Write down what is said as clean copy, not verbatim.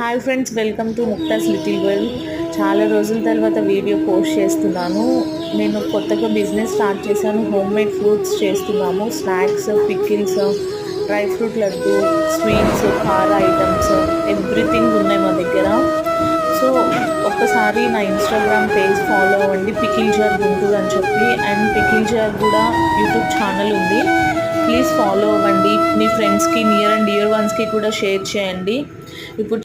Hi friends, welcome to Mukta's little world. చాలా రోజుల తర్వాత వీడియో పోస్ట్ చేస్తున్నాను. నేను కొత్తగా బిజినెస్ స్టార్ట్ చేశాను. హోమ్ మేడ్ ఫ్రూట్స్ చేస్తున్నాము. Snacks, pickles, dry fruit laddu, sweets, కార ఐటమ్స్, ఎవ్రీథింగ్ ఉన్నాయి మా దగ్గర. సో ఒక్కసారి నా ఇన్స్టాగ్రామ్ పేజ్ ఫాలో అవ్వండి, పికిల్ జార్ గుంటూరు అని చెప్పి. అండ్ పికిల్ జార్ కూడా యూట్యూబ్ ఛానల్ ఉంది, ప్లీజ్ ఫాలో అవ్వండి. మీ ఫ్రెండ్స్కి, నియర్ అండ్ డియర్ వన్స్కి కూడా షేర్ చేయండి. ఇప్పుడు